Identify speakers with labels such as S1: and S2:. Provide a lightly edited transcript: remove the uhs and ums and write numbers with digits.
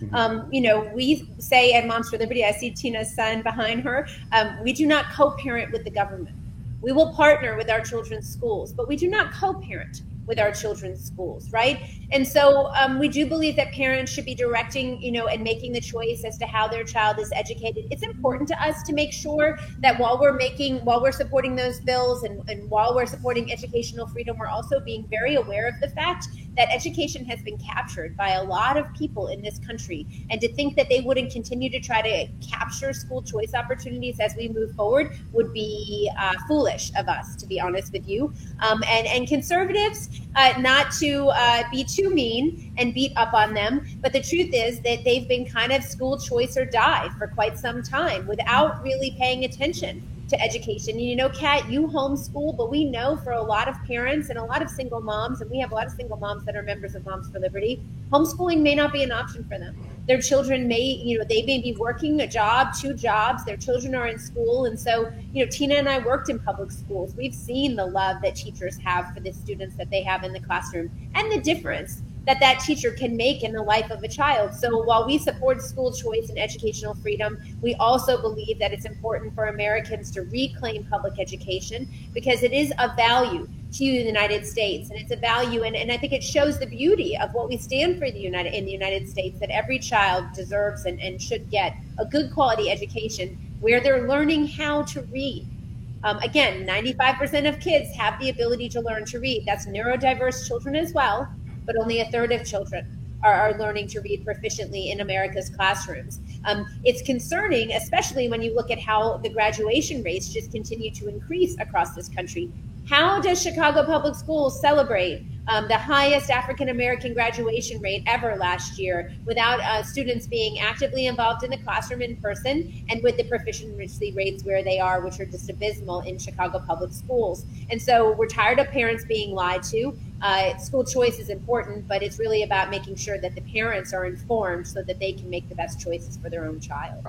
S1: We say at Moms for Liberty, I see Tina's son behind her, we do not co-parent with the government. We will partner with our children's schools, but we do not co-parent with our children's schools, right? And so we do believe that parents should be directing, and making the choice as to how their child is educated. It's important to us to make sure that while we're supporting those bills and while we're supporting educational freedom, we're also being very aware of the fact that education has been captured by a lot of people in this country. And to think that they wouldn't continue to try to capture school choice opportunities as we move forward would be foolish of us, to be honest with you. And conservatives, not to be too mean and beat up on them, but the truth is that they've been kind of school choice or die for quite some time without really paying attention to education. Kat, you homeschool, but we know for a lot of parents and a lot of single moms, and we have a lot of single moms that are members of Moms for Liberty, homeschooling may not be an option for them. Their children they may be working a job, 2 jobs, their children are in school. And so, Tina and I worked in public schools. We've seen the love that teachers have for the students that they have in the classroom and the difference that teacher can make in the life of a child. So while we support school choice and educational freedom, we also believe that it's important for Americans to reclaim public education because it is of value to the United States, and it's a value, and I think it shows the beauty of what we stand for in the United States, that every child deserves and should get a good quality education where they're learning how to read. Again, 95% of kids have the ability to learn to read. That's neurodiverse children as well, but only a third of children are learning to read proficiently in America's classrooms. It's concerning, especially when you look at how the graduation rates just continue to increase across this country. How does Chicago Public Schools celebrate the highest African-American graduation rate ever last year without students being actively involved in the classroom in person and with the proficiency rates where they are, which are just abysmal in Chicago Public Schools? And so we're tired of parents being lied to. School choice is important, but it's really about making sure that the parents are informed so that they can make the best choices for their own child.